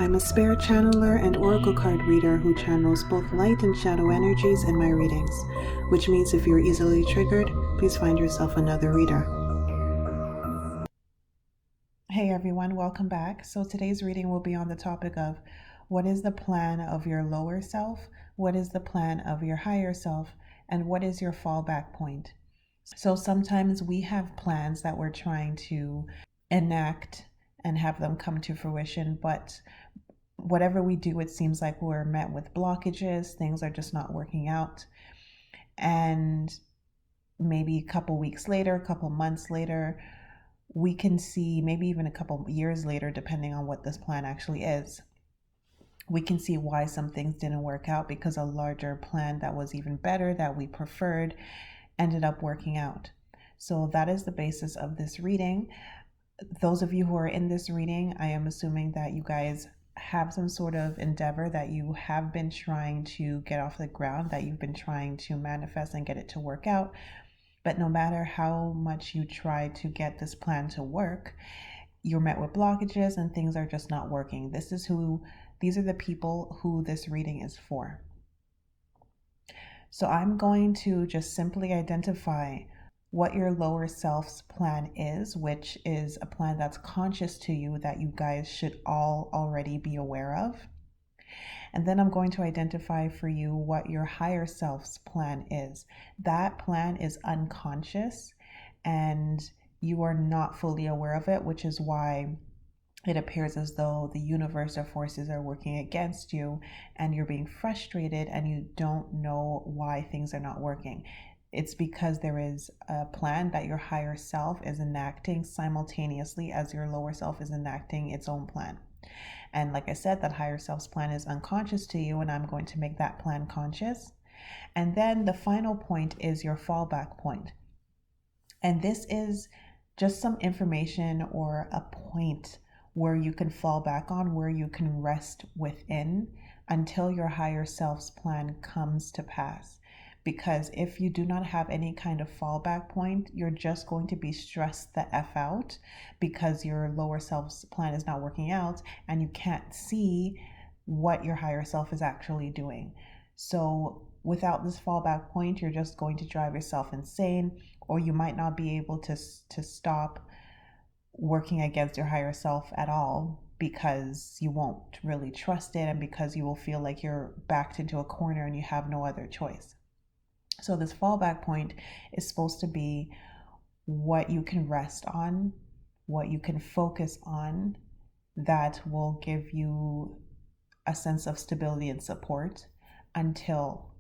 I'm a spirit channeler and oracle card reader who channels both light and shadow energies in my readings, which means if you're easily triggered, please find yourself another reader. Hey everyone, welcome back. So today's reading will be on the topic of what is the plan of your lower self, what is the plan of your higher self, and what is your fallback point. So sometimes we have plans that we're trying to enact and have them come to fruition, but whatever we do, it seems like we're met with blockages, things are just not working out. And maybe a couple weeks later, a couple months later, we can see, maybe even a couple years later, depending on what this plan actually is, we can see why some things didn't work out because a larger plan that was even better, that we preferred, ended up working out. So that is the basis of this reading. Those of you who are in this reading, I am assuming that you guys have some sort of endeavor that you have been trying to get off the ground, that you've been trying to manifest and get it to work out. But no matter how much you try to get this plan to work, you're met with blockages and things are just not working. These are the people who this reading is for. So I'm going to just simply identify what your lower self's plan is, which is a plan that's conscious to you that you guys should all already be aware of. And then I'm going to identify for you what your higher self's plan is. That plan is unconscious and you are not fully aware of it, which is why it appears as though the universe or forces are working against you and you're being frustrated and you don't know why things are not working. It's because there is a plan that your higher self is enacting simultaneously as your lower self is enacting its own plan. And like I said, that higher self's plan is unconscious to you, and I'm going to make that plan conscious. And then the final point is your fallback point. And this is just some information or a point where you can fall back on, where you can rest within until your higher self's plan comes to pass. Because if you do not have any kind of fallback point, you're just going to be stressed the F out because your lower self's plan is not working out and you can't see what your higher self is actually doing. So without this fallback point, you're just going to drive yourself insane, or you might not be able to stop working against your higher self at all because you won't really trust it and because you will feel like you're backed into a corner and you have no other choice. So this fallback point is supposed to be what you can rest on, what you can focus on, that will give you a sense of stability and support until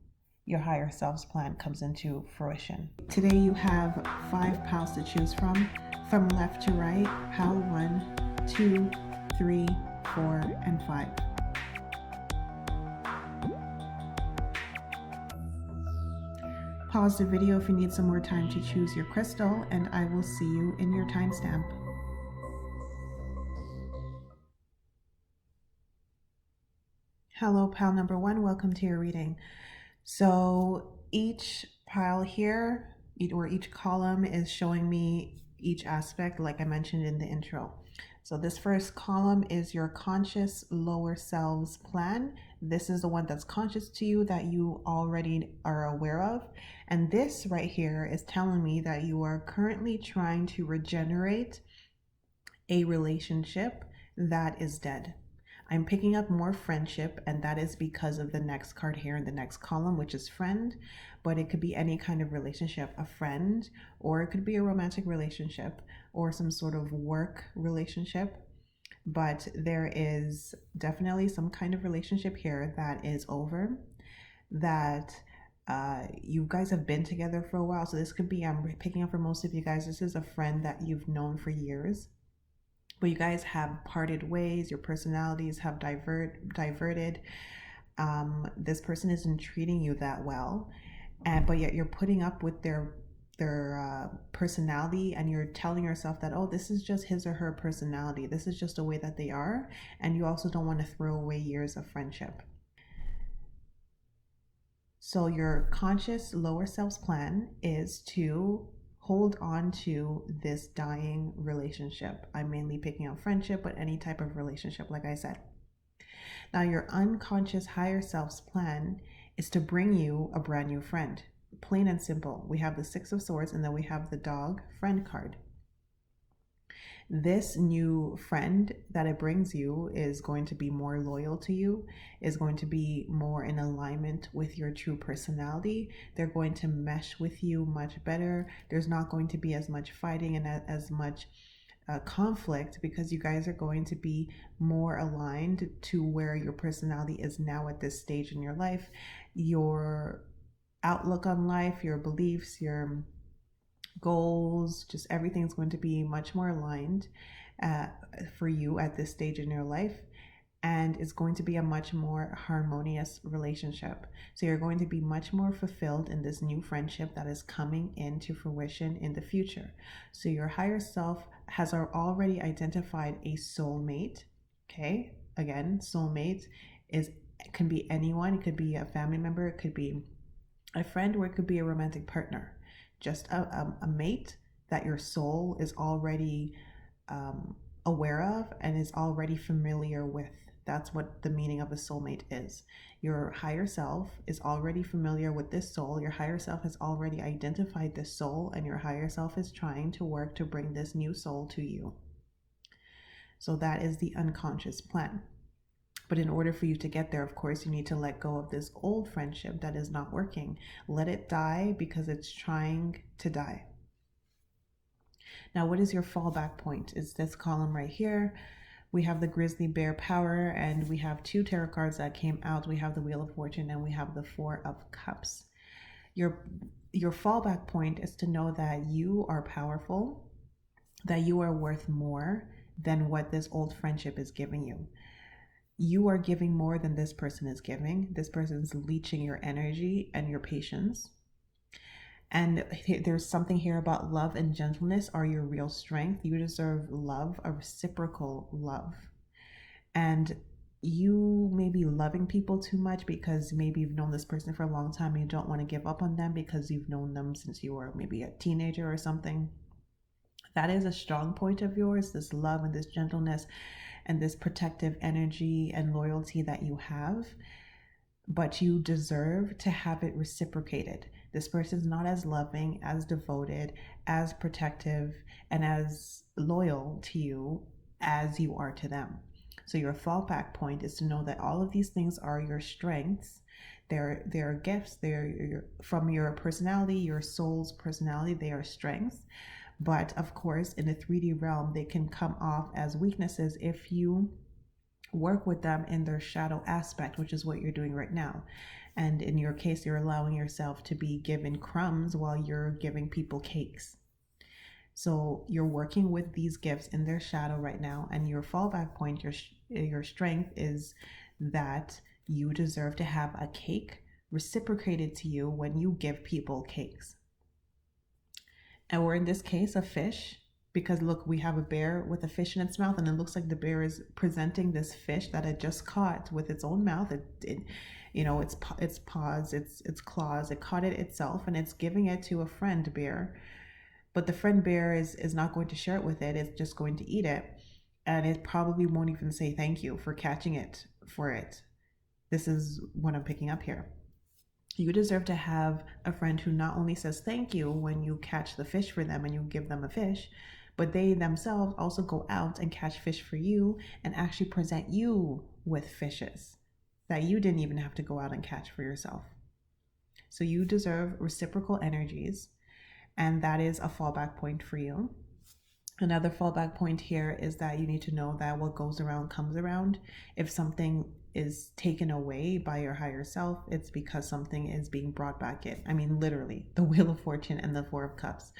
your higher self's plan comes into fruition. Today you have 5 pals to choose from left to right, pal 1, 2, 3, 4, and 5. Pause the video if you need some more time to choose your crystal, and I will see you in your timestamp. Hello, pal number 1. Welcome to your reading. So each pile here, or each column, is showing me each aspect like I mentioned in the intro. So this first column is your conscious lower self's plan. This is the one that's conscious to you that you already are aware of. And this right here is telling me that you are currently trying to regenerate a relationship that is dead. I'm picking up more friendship, and that is because of the next card here in the next column, which is friend, but it could be any kind of relationship, a friend, or it could be a romantic relationship or some sort of work relationship. But there is definitely some kind of relationship here that is over, that you guys have been together for a while. So this could be, I'm picking up for most of you guys, this is a friend that you've known for years, but you guys have parted ways, your personalities have diverted. This person isn't treating you that well, but yet you're putting up with their personality, and you're telling yourself that, oh, this is just his or her personality, this is just a way that they are, and you also don't want to throw away years of friendship. So your conscious lower self's plan is to hold on to this dying relationship. I'm mainly picking up friendship, but any type of relationship, like I said. Now, your unconscious higher self's plan is to bring you a brand new friend. Plain and simple. We have the Six of Swords and then we have the dog friend card. This new friend that it brings you is going to be more loyal to you, is going to be more in alignment with your true personality. They're going to mesh with you much better. There's not going to be as much fighting and as much conflict, because you guys are going to be more aligned to where your personality is now at this stage in your life. Your outlook on life, your beliefs, your goals, just everything's going to be much more aligned uh, for you at this stage in your life. And it's going to be a much more harmonious relationship. So you're going to be much more fulfilled in this new friendship that is coming into fruition in the future. So your higher self has already identified a soulmate. Okay, again, soulmate can be anyone. It could be a family member, it could be a friend, or it could be a romantic partner. Just a mate that your soul is already aware of and is already familiar with. That's what the meaning of a soulmate is. Your higher self is already familiar with this soul. Your higher self has already identified this soul, and your higher self is trying to work to bring this new soul to you. So that is the unconscious plan. But in order for you to get there, of course, you need to let go of this old friendship that is not working. Let it die because it's trying to die. Now, what is your fallback point? It's this column right here. We have the grizzly bear power, and we have two tarot cards that came out. We have the Wheel of Fortune and we have the Four of Cups. Your fallback point is to know that you are powerful, that you are worth more than what this old friendship is giving you. You are giving more than this person is giving. This person is leeching your energy and your patience. And there's something here about love and gentleness are your real strength. You deserve love, a reciprocal love. And you may be loving people too much because maybe you've known this person for a long time and you don't want to give up on them because you've known them since you were maybe a teenager or something. That is a strong point of yours, this love and this gentleness and this protective energy and loyalty that you have. But you deserve to have it reciprocated. This person is not as loving, as devoted, as protective, and as loyal to you as you are to them. So your fallback point is to know that all of these things are your strengths. They're gifts. They're from your personality, your soul's personality. They are strengths. But of course, in the 3D realm, they can come off as weaknesses if you work with them in their shadow aspect, which is what you're doing right now. And in your case, you're allowing yourself to be given crumbs while you're giving people cakes. So you're working with these gifts in their shadow right now, and your fallback point, your strength is that you deserve to have a cake reciprocated to you when you give people cakes. Or in this case, a fish, because look, we have a bear with a fish in its mouth, and it looks like the bear is presenting this fish that it just caught with its own mouth. Its paws, its claws, it caught it itself, and it's giving it to a friend bear. But the friend bear is not going to share it with it. It's just going to eat it, and it probably won't even say thank you for catching it for it. This is what I'm picking up here. You deserve to have a friend who not only says thank you when you catch the fish for them and you give them a fish, but they themselves also go out and catch fish for you and actually present you with fishes that you didn't even have to go out and catch for yourself. So you deserve reciprocal energies, and that is a fallback point for you. Another fallback point here is that you need to know that what goes around comes around. If something is taken away by your higher self, it's because something is being brought back in. I mean, literally, the Wheel of Fortune and the Four of Cups.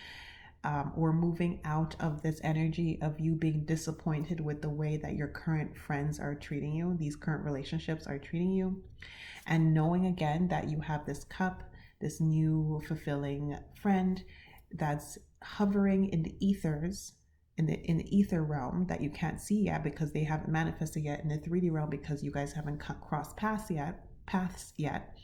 We're moving out of this energy of you being disappointed with the way that your current friends are treating you, these current relationships are treating you, and knowing again that you have this cup, this new fulfilling friend that's hovering in the ethers, in the ether realm that you can't see yet because they haven't manifested yet, in the 3D realm because you guys haven't crossed paths yet.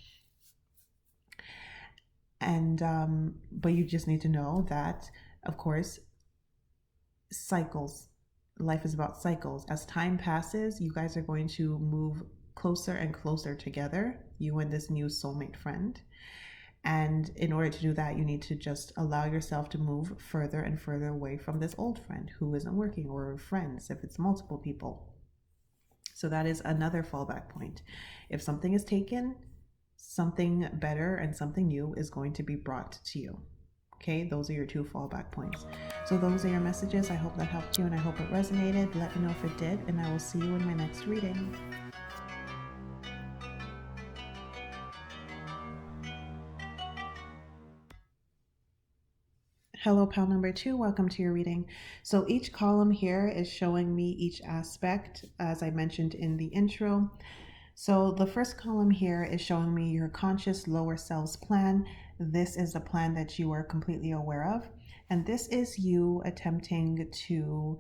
And but you just need to know that, of course, cycles life is about cycles. As time passes, you guys are going to move closer and closer together, you and this new soulmate friend. And in order to do that, you need to just allow yourself to move further and further away from this old friend who isn't working, or friends if it's multiple people. So that is another fallback point. If something is taken, something better and something new is going to be brought to you. Okay, those are your two fallback points. So those are your messages. I hope that helped you and I hope it resonated. Let me know if it did, and I will see you in my next reading. Hello, pal number 2. Welcome to your reading. So each column here is showing me each aspect, as I mentioned in the intro. So the first column here is showing me your conscious lower selves plan. This is the plan that you are completely aware of. And this is you attempting to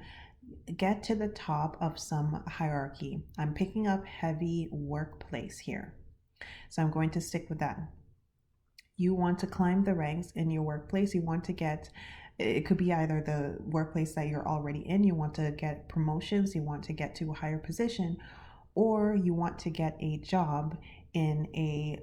get to the top of some hierarchy. I'm picking up heavy workplace here. So I'm going to stick with that. You want to climb the ranks in your workplace. You want to get, it could be either the workplace that you're already in, you want to get promotions, you want to get to a higher position, or you want to get a job in a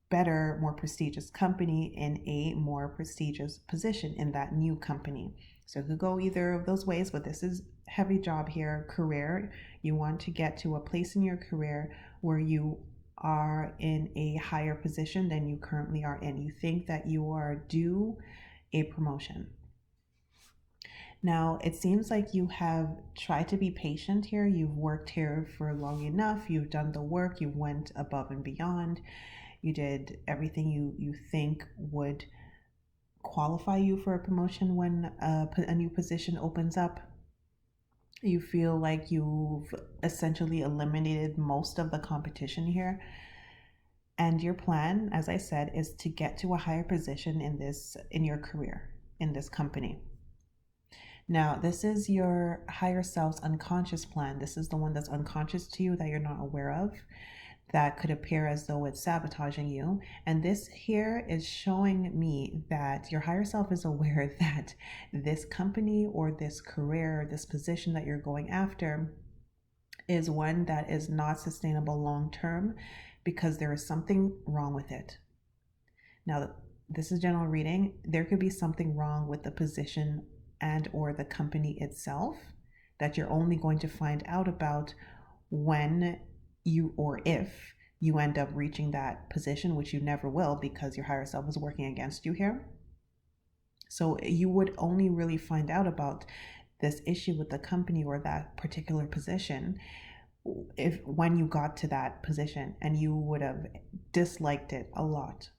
better, more prestigious company in a more prestigious position in that new company. So it could go either of those ways, but this is heavy job here, career. You want to get to a place in your career where you are in a higher position than you currently are in. You think that you are due a promotion. Now, it seems like you have tried to be patient here. You've worked here for long enough. You've done the work. You went above and beyond. You did everything you think would qualify you for a promotion when a new position opens up. You feel like you've essentially eliminated most of the competition here. And your plan, as I said, is to get to a higher position in your career, in this company. Now, this is your higher self's unconscious plan. This is the one that's unconscious to you that you're not aware of, that could appear as though it's sabotaging you. And this here is showing me that your higher self is aware that this company or this career, this position that you're going after is one that is not sustainable long term because there is something wrong with it. Now, this is general reading. There could be something wrong with the position and or the company itself that you're only going to find out about when you, or if you end up reaching that position, which you never will because your higher self is working against you here. So you would only really find out about this issue with the company or that particular position when you got to that position, and you would have disliked it a lot.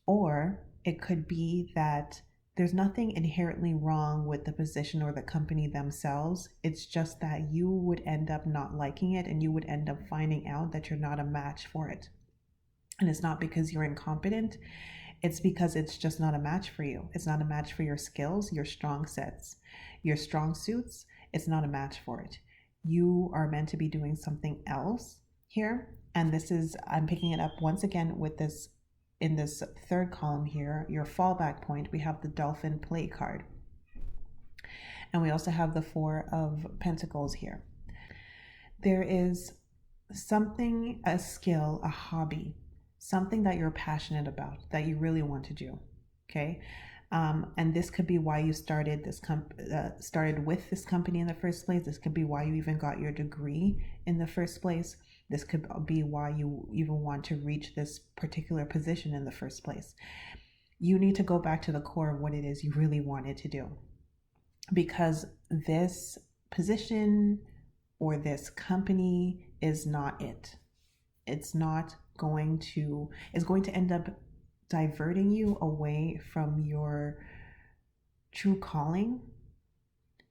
Or it could be that there's nothing inherently wrong with the position or the company themselves. It's just that you would end up not liking it, and you would end up finding out that you're not a match for it. And it's not because you're incompetent. It's because it's just not a match for you. It's not a match for your skills, your strong sets, your strong suits. It's not a match for it. You are meant to be doing something else here. And this is, I'm picking it up once again with this. In this third column here, your fallback point, we have the Dolphin Play card. And we also have the Four of Pentacles here. There is something, a skill, a hobby, something that you're passionate about, that you really want to do, okay? And this could be why you started with this company in the first place. This could be why you even got your degree in the first place. This could be why you even want to reach this particular position in the first place. You need to go back to the core of what it is you really wanted to do, because this position or this company is not it. It's going to end up diverting you away from your true calling,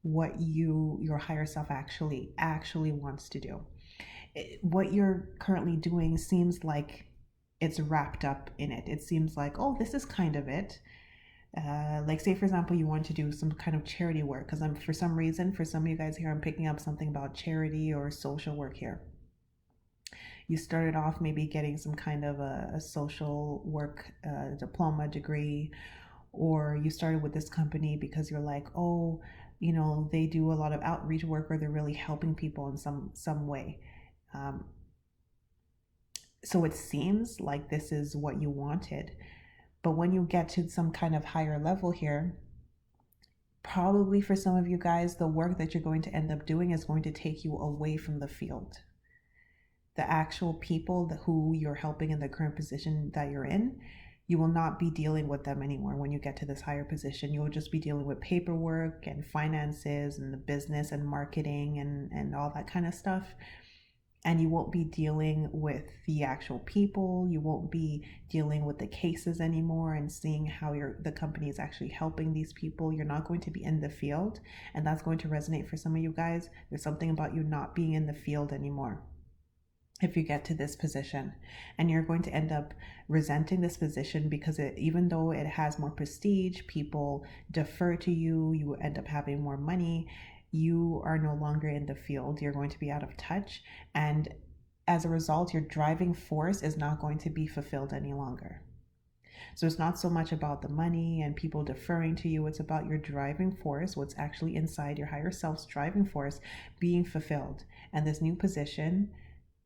what your higher self actually wants to do. What you're currently doing seems like it's wrapped up in it. It seems like, oh, this is kind of it. Like, say, for example, you want to do some kind of charity work, because for some reason, for some of you guys here, I'm picking up something about charity or social work here. You started off maybe getting some kind of a social work diploma degree, or you started with this company because you're like, oh, they do a lot of outreach work, or they're really helping people in some way. So it seems like this is what you wanted. But when you get to some kind of higher level here, probably for some of you guys, the work that you're going to end up doing is going to take you away from the field. The actual people who you're helping in the current position that you're in, you will not be dealing with them anymore. When you get to this higher position, you will just be dealing with paperwork and finances and the business and marketing and all that kind of stuff. And you won't be dealing with the actual people. You won't be dealing with the cases anymore and seeing how the company is actually helping these people. You're not going to be in the field, and that's going to resonate for some of you guys. There's something about you not being in the field anymore if you get to this position, and you're going to end up resenting this position because even though it has more prestige, people defer to you, you end up having more money, you are no longer in the field, you're going to be out of touch, and as a result, your driving force is not going to be fulfilled any longer. So it's not so much about the money and people deferring to you, it's about your driving force, what's actually inside your higher self's driving force being fulfilled. And this new position,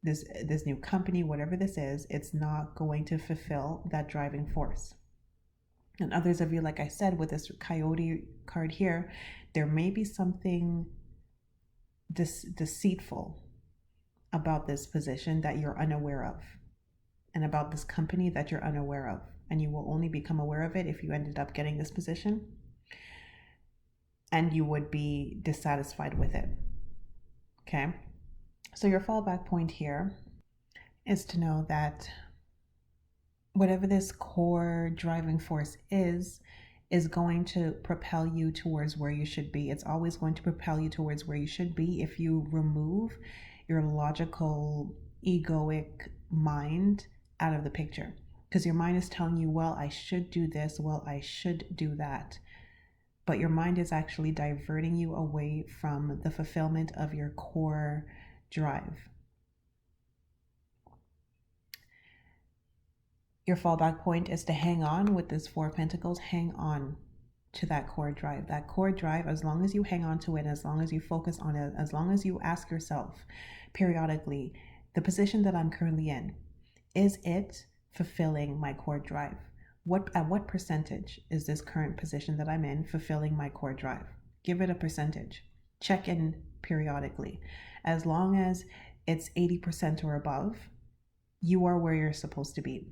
this new company, whatever this is, it's not going to fulfill that driving force. And others of you, like I said, with this coyote card here, there may be something deceitful about this position that you're unaware of, and about this company that you're unaware of. And you will only become aware of it if you ended up getting this position, and you would be dissatisfied with it. Okay? So your fallback point here is to know that whatever this core driving force is going to propel you towards where you should be. It's always going to propel you towards where you should be if you remove your logical, egoic mind out of the picture. Because your mind is telling you, well, I should do this, well, I should do that. But your mind is actually diverting you away from the fulfillment of your core drive. Your fallback point is to hang on with this Four of Pentacles. Hang on to that core drive. That core drive, as long as you hang on to it, as long as you focus on it, as long as you ask yourself periodically, the position that I'm currently in, is it fulfilling my core drive? At what percentage is this current position that I'm in fulfilling my core drive? Give it a percentage. Check in periodically. As long as it's 80% or above, you are where you're supposed to be.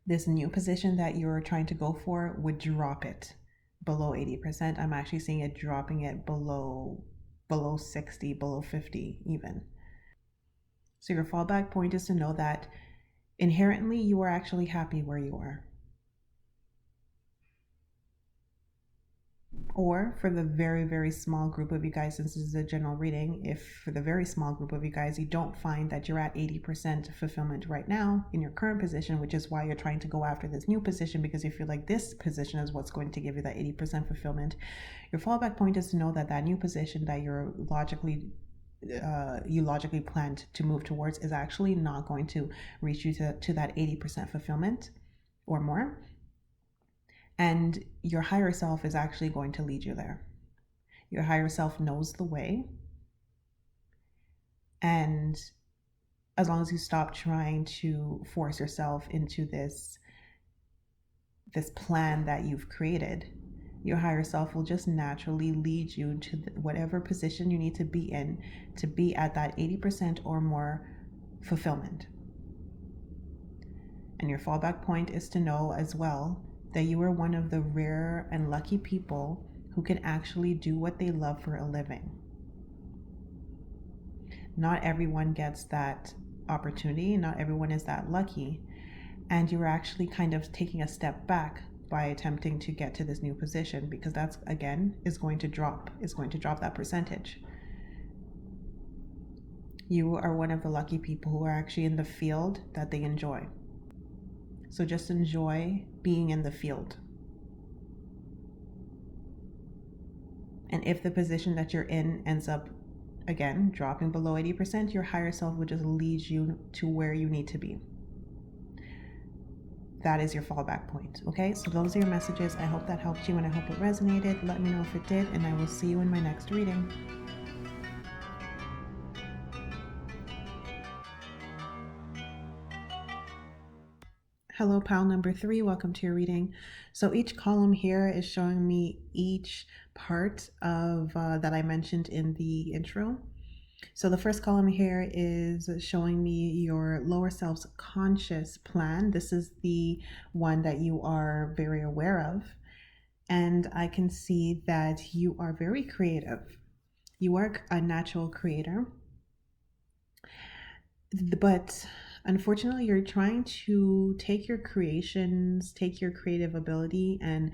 This new position that you're trying to go for would drop it below 80%. I'm actually seeing it dropping it below 60, below 50 even. So your fallback point is to know that inherently you are actually happy where you are. Or for the very, very small group of you guys, since this is a general reading, if for the very small group of you guys, you don't find that you're at 80% fulfillment right now in your current position, which is why you're trying to go after this new position, because you feel like this position is what's going to give you that 80% fulfillment. Your fallback point is to know that that new position that you logically planned to move towards is actually not going to reach you to that 80% fulfillment or more. And your higher self is actually going to lead you there. Your higher self knows the way. And as long as you stop trying to force yourself into this plan that you've created, your higher self will just naturally lead you to whatever position you need to be in to be at that 80% or more fulfillment. And your fallback point is to know as well that you are one of the rare and lucky people who can actually do what they love for a living. Not everyone gets that opportunity, not everyone is that lucky, and you're actually kind of taking a step back by attempting to get to this new position, because that's, again, is going to drop that percentage. You are one of the lucky people who are actually in the field that they enjoy. So just enjoy being in the field. And if the position that you're in ends up, again, dropping below 80%, your higher self will just lead you to where you need to be. that is your fallback point. Okay, so those are your messages. I hope that helped you and I hope it resonated. Let me know if it did, and I will see you in my next reading. Hello, pile number 3. Welcome to your reading. So each column here is showing me each part of that I mentioned in the intro. So the first column here is showing me your lower self's conscious plan. This is the one that you are very aware of. And I can see that you are very creative. You are a natural creator. But unfortunately, you're trying to take your creations, take your creative ability and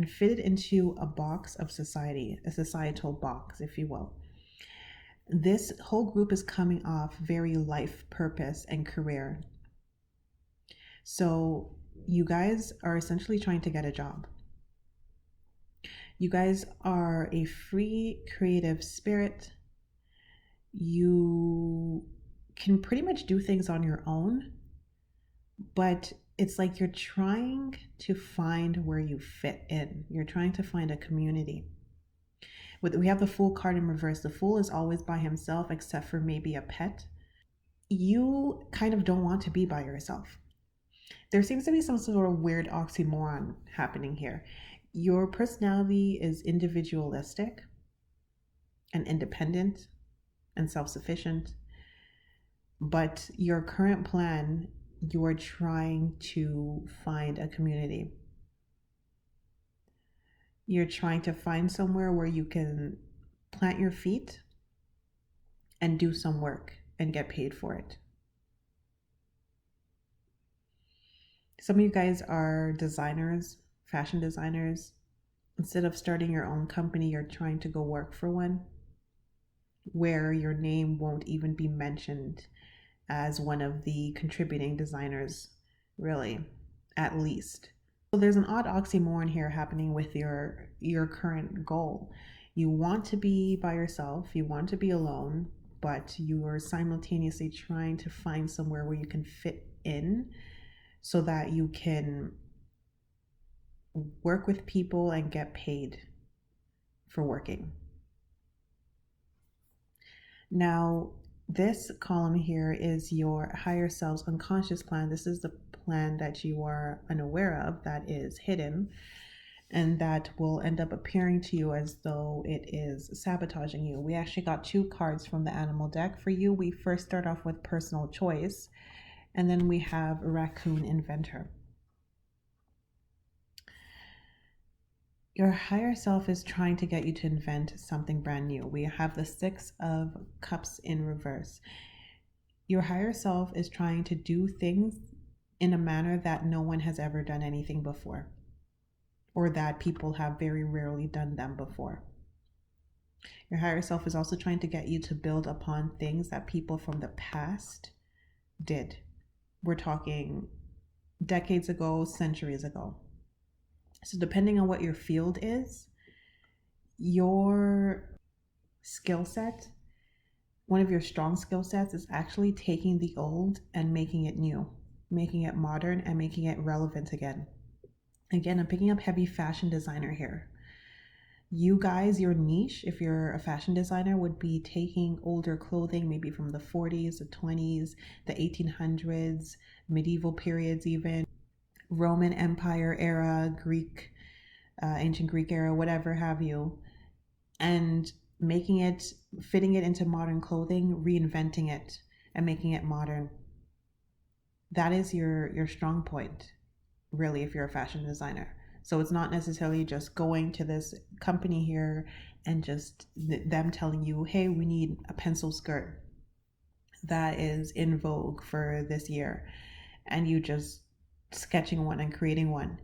fit it into a box of society, a societal box, if you will. This whole group is coming off very life purpose and career. So you guys are essentially trying to get a job. You guys are a free creative spirit. You can pretty much do things on your own, but it's like you're trying to find where you fit in. You're trying to find a community. We have the Fool card in reverse. The Fool is always by himself, except for maybe a pet. You kind of don't want to be by yourself. There seems to be some sort of weird oxymoron happening here. Your personality is individualistic and independent and self-sufficient, but your current plan, you are trying to find a community. You're trying to find somewhere where you can plant your feet and do some work and get paid for it. Some of you guys are designers, fashion designers. Instead of starting your own company, you're trying to go work for one where your name won't even be mentioned as one of the contributing designers, really, at least. So there's an odd oxymoron here happening with your current goal. You want to be by yourself, you want to be alone, but you are simultaneously trying to find somewhere where you can fit in so that you can work with people and get paid for working. Now, this column here is your higher self's unconscious plan. This is the plan that you are unaware of, that is hidden, and that will end up appearing to you as though it is sabotaging you. We actually got 2 cards from the animal deck. For you, we first start off with personal choice, and then we have raccoon inventor. Your higher self is trying to get you to invent something brand new. We have the 6 of Cups in reverse. Your higher self is trying to do things in a manner that no one has ever done anything before, or that people have very rarely done them before. Your higher self is also trying to get you to build upon things that people from the past did. We're talking decades ago, centuries ago. So depending on what your field is, your skill set, one of your strong skill sets is actually taking the old and making it new, making it modern and making it relevant again. Again, I'm picking up heavy fashion designer here. You guys, your niche, if you're a fashion designer, would be taking older clothing, maybe from the 40s, the 20s, the 1800s, medieval periods even, Roman Empire era, Greek, ancient Greek era, whatever have you, and making it, fitting it into modern clothing, reinventing it and making it modern. That is your strong point, really, if you're a fashion designer. So it's not necessarily just going to this company here and just them telling you, hey, we need a pencil skirt that is in vogue for this year, and you just sketching one and creating one.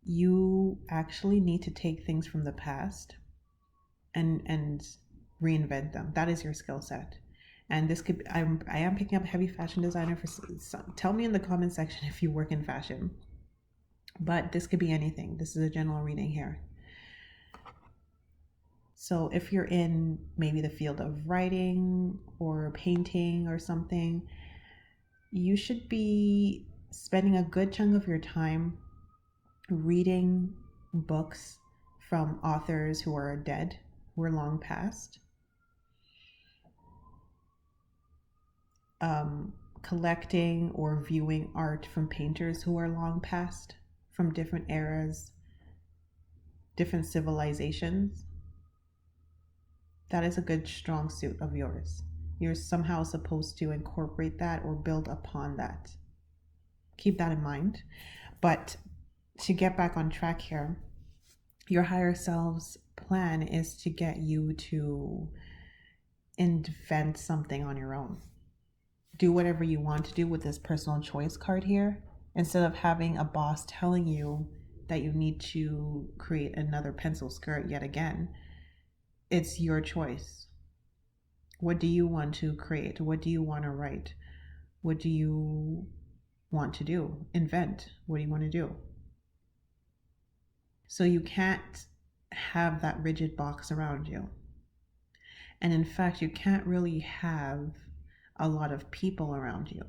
You actually need to take things from the past and reinvent them. That is your skill set. And this could, I am picking up heavy fashion designer for some. Tell me in the comment section if you work in fashion, but this could be anything. This is a general reading here. So if you're in maybe the field of writing or painting or something, you should be spending a good chunk of your time reading books from authors who are dead, who are long past, collecting or viewing art from painters who are long past, from different eras, different civilizations. That is a good strong suit of yours. You're somehow supposed to incorporate that or build upon that. Keep that in mind. But to get back on track here, your higher self's plan is to get you to invent something on your own. Do whatever you want to do with this personal choice card here, instead of having a boss telling you that you need to create another pencil skirt yet again. It's your choice. What do you want to create? What do you want to write? What do you want to do? Invent. What do you want to do? So you can't have that rigid box around you. And in fact, you can't really have a lot of people around you.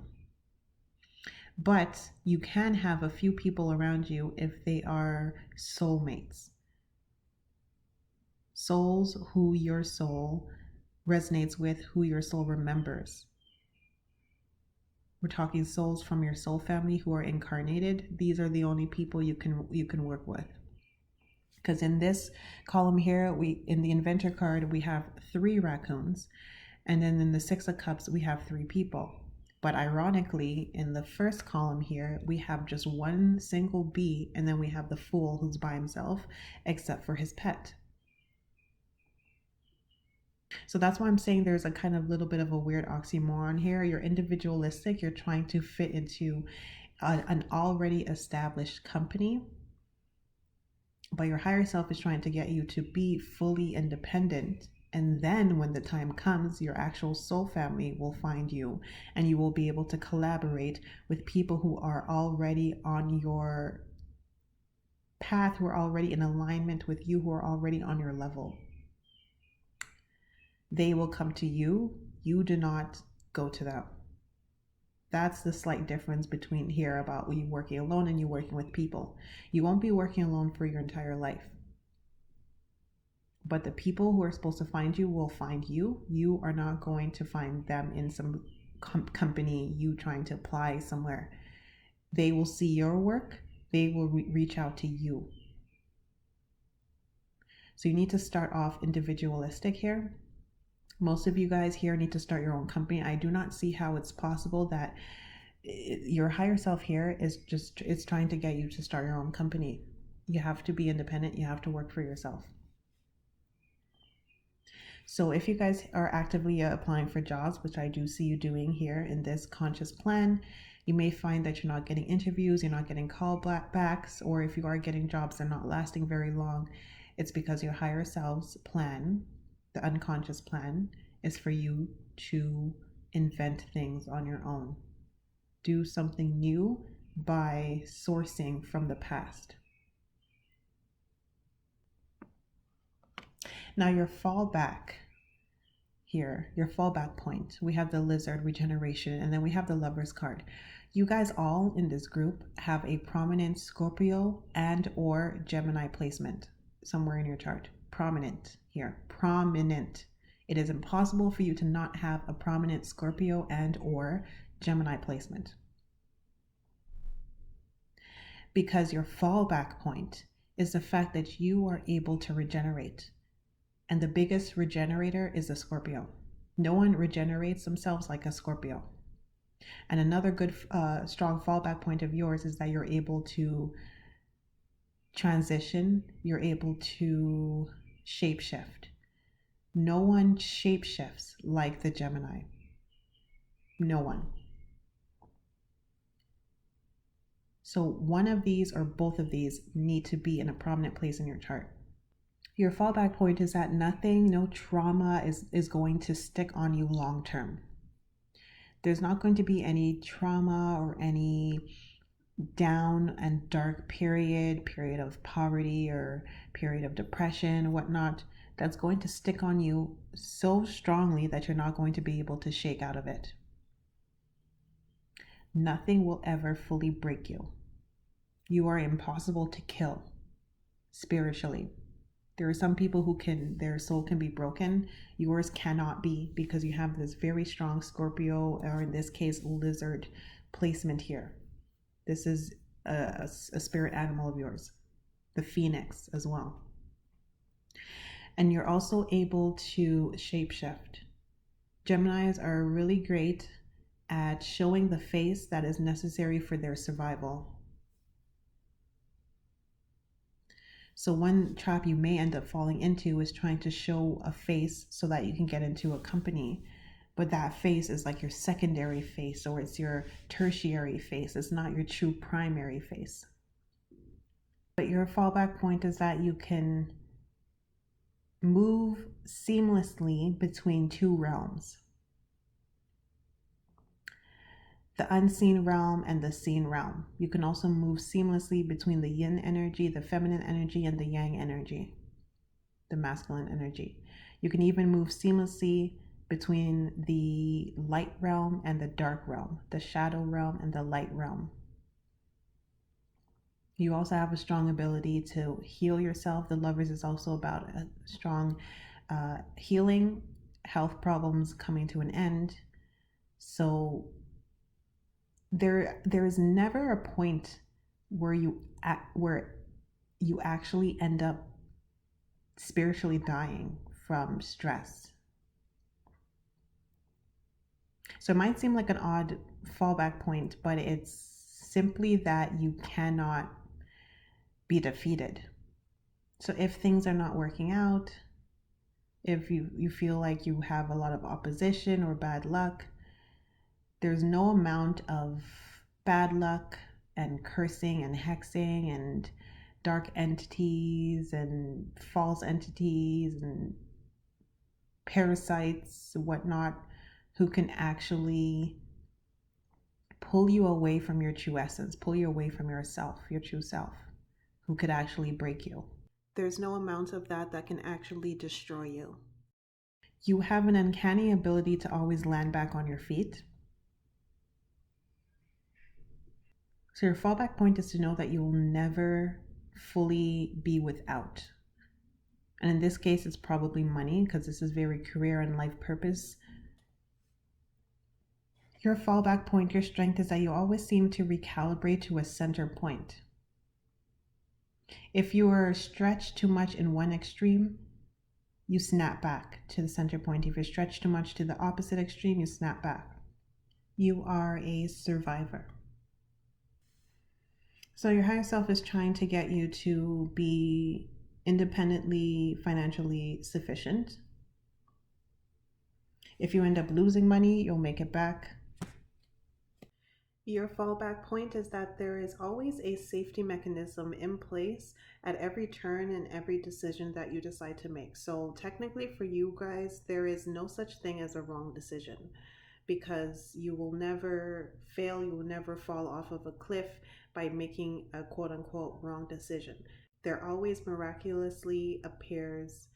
But you can have a few people around you if they are soulmates. Souls who your soul resonates with, who your soul remembers. We're talking souls from your soul family who are incarnated. These are the only people you can work with. Because in this column here, in the inventor card, we have 3 raccoons. And then in the 6 of cups, we have 3 people. But ironically, in the first column here, we have just one single bee, and then we have the fool who's by himself, except for his pet. So that's why I'm saying there's a kind of little bit of a weird oxymoron here. You're individualistic. You're trying to fit into an already established company. But your higher self is trying to get you to be fully independent. And then when the time comes, your actual soul family will find you, and you will be able to collaborate with people who are already on your path, who are already in alignment with you, who are already on your level. They will come to you. You do not go to them. That's the slight difference between here about you working alone and you working with people. You won't be working alone for your entire life. But the people who are supposed to find you will find you. You are not going to find them in some company you trying to apply somewhere. They will see your work. They will reach out to you. So you need to start off individualistic here. Most of you guys here need to start your own company. I do not see how it's possible that your higher self here it's trying to get you to start your own company. You have to be independent. You have to work for yourself. So if you guys are actively applying for jobs, which I do see you doing here in this conscious plan, you may find that you're not getting interviews, you're not getting callbacks, or if you are getting jobs, they're not lasting very long. It's because your higher self's plan, the unconscious plan, is for you to invent things on your own. Do something new by sourcing from the past. Now your fallback here, your fallback point, we have the lizard regeneration, and then we have the Lover's card. You guys all in this group have a prominent Scorpio and or Gemini placement somewhere in your chart. Prominent here, prominent. It is impossible for you to not have a prominent Scorpio and or Gemini placement. Because your fallback point is the fact that you are able to regenerate. And the biggest regenerator is a Scorpio. No one regenerates themselves like a Scorpio. And another good, strong fallback point of yours is that you're able to transition. You're able to shapeshift. No one shapeshifts like the Gemini. No one. So one of these or both of these need to be in a prominent place in your chart. Your fallback point is that nothing, no trauma is going to stick on you long term. There's not going to be any trauma or any down and dark period of poverty or period of depression or whatnot, that's going to stick on you so strongly that you're not going to be able to shake out of it. Nothing will ever fully break you. You are impossible to kill spiritually. There are some people who their soul can be broken. Yours cannot be, because you have this very strong Scorpio, or in this case, lizard placement here. This is a spirit animal of yours, the phoenix as well. And you're also able to shapeshift. Geminis are really great at showing the face that is necessary for their survival. So one trap you may end up falling into is trying to show a face so that you can get into a company. But that face is like your secondary face, or it's your tertiary face. It's not your true primary face. But your fallback point is that you can move seamlessly between two realms, the unseen realm and the seen realm. You can also move seamlessly between the yin energy, the feminine energy, and the yang energy, the masculine energy. You can even move seamlessly between the light realm and the dark realm, the shadow realm and the light realm. You also have a strong ability to heal yourself. The Lovers is also about a strong healing, health problems coming to an end. So there is never a point where you actually end up spiritually dying from stress. So it might seem like an odd fallback point, but it's simply that you cannot be defeated. So if things are not working out, if you feel like you have a lot of opposition or bad luck, there's no amount of bad luck and cursing and hexing and dark entities and false entities and parasites, whatnot, who can actually pull you away from your true essence, pull you away from yourself, your true self, who could actually break you. There's no amount of that can actually destroy you. You have an uncanny ability to always land back on your feet. So your fallback point is to know that you will never fully be without. And in this case, it's probably money, because this is very career and life purpose. Your fallback point, your strength, is that you always seem to recalibrate to a center point. If you are stretched too much in one extreme, you snap back to the center point. If you're stretched too much to the opposite extreme, you snap back. You are a survivor. So your higher self is trying to get you to be independently financially sufficient. If you end up losing money, you'll make it back. Your fallback point is that there is always a safety mechanism in place at every turn and every decision that you decide to make. So technically for you guys, there is no such thing as a wrong decision, because you will never fail, you will never fall off of a cliff by making a quote unquote wrong decision. There always miraculously appears